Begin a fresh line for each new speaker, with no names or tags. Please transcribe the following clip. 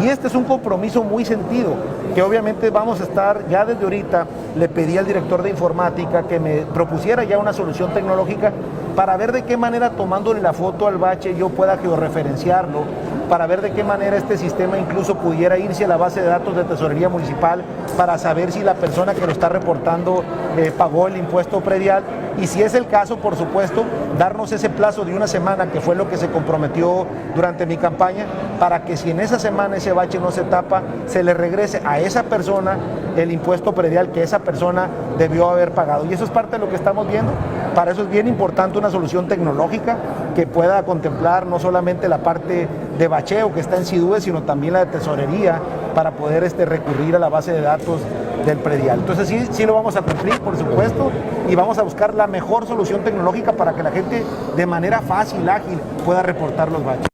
Y este es un compromiso muy sentido, que obviamente vamos a estar, ya desde ahorita le pedí al director de informática que me propusiera ya una solución tecnológica para ver de qué manera, tomándole la foto al bache, yo pueda georreferenciarlo, para ver de qué manera este sistema incluso pudiera irse a la base de datos de Tesorería Municipal para saber si la persona que lo está reportando pagó el impuesto predial, y si es el caso, por supuesto, darnos ese plazo de una semana, que fue lo que se comprometió durante mi campaña, para que si en esa semana ese bache no se tapa, se le regrese a esa persona el impuesto predial que esa persona debió haber pagado. Y eso es parte de lo que estamos viendo. Para eso es bien importante una solución tecnológica que pueda contemplar no solamente la parte de bacheo que está en SIDUE, sino también la de tesorería, para poder recurrir a la base de datos del predial. Entonces sí lo vamos a cumplir, por supuesto, y vamos a buscar la mejor solución tecnológica para que la gente de manera fácil, ágil, pueda reportar los baches.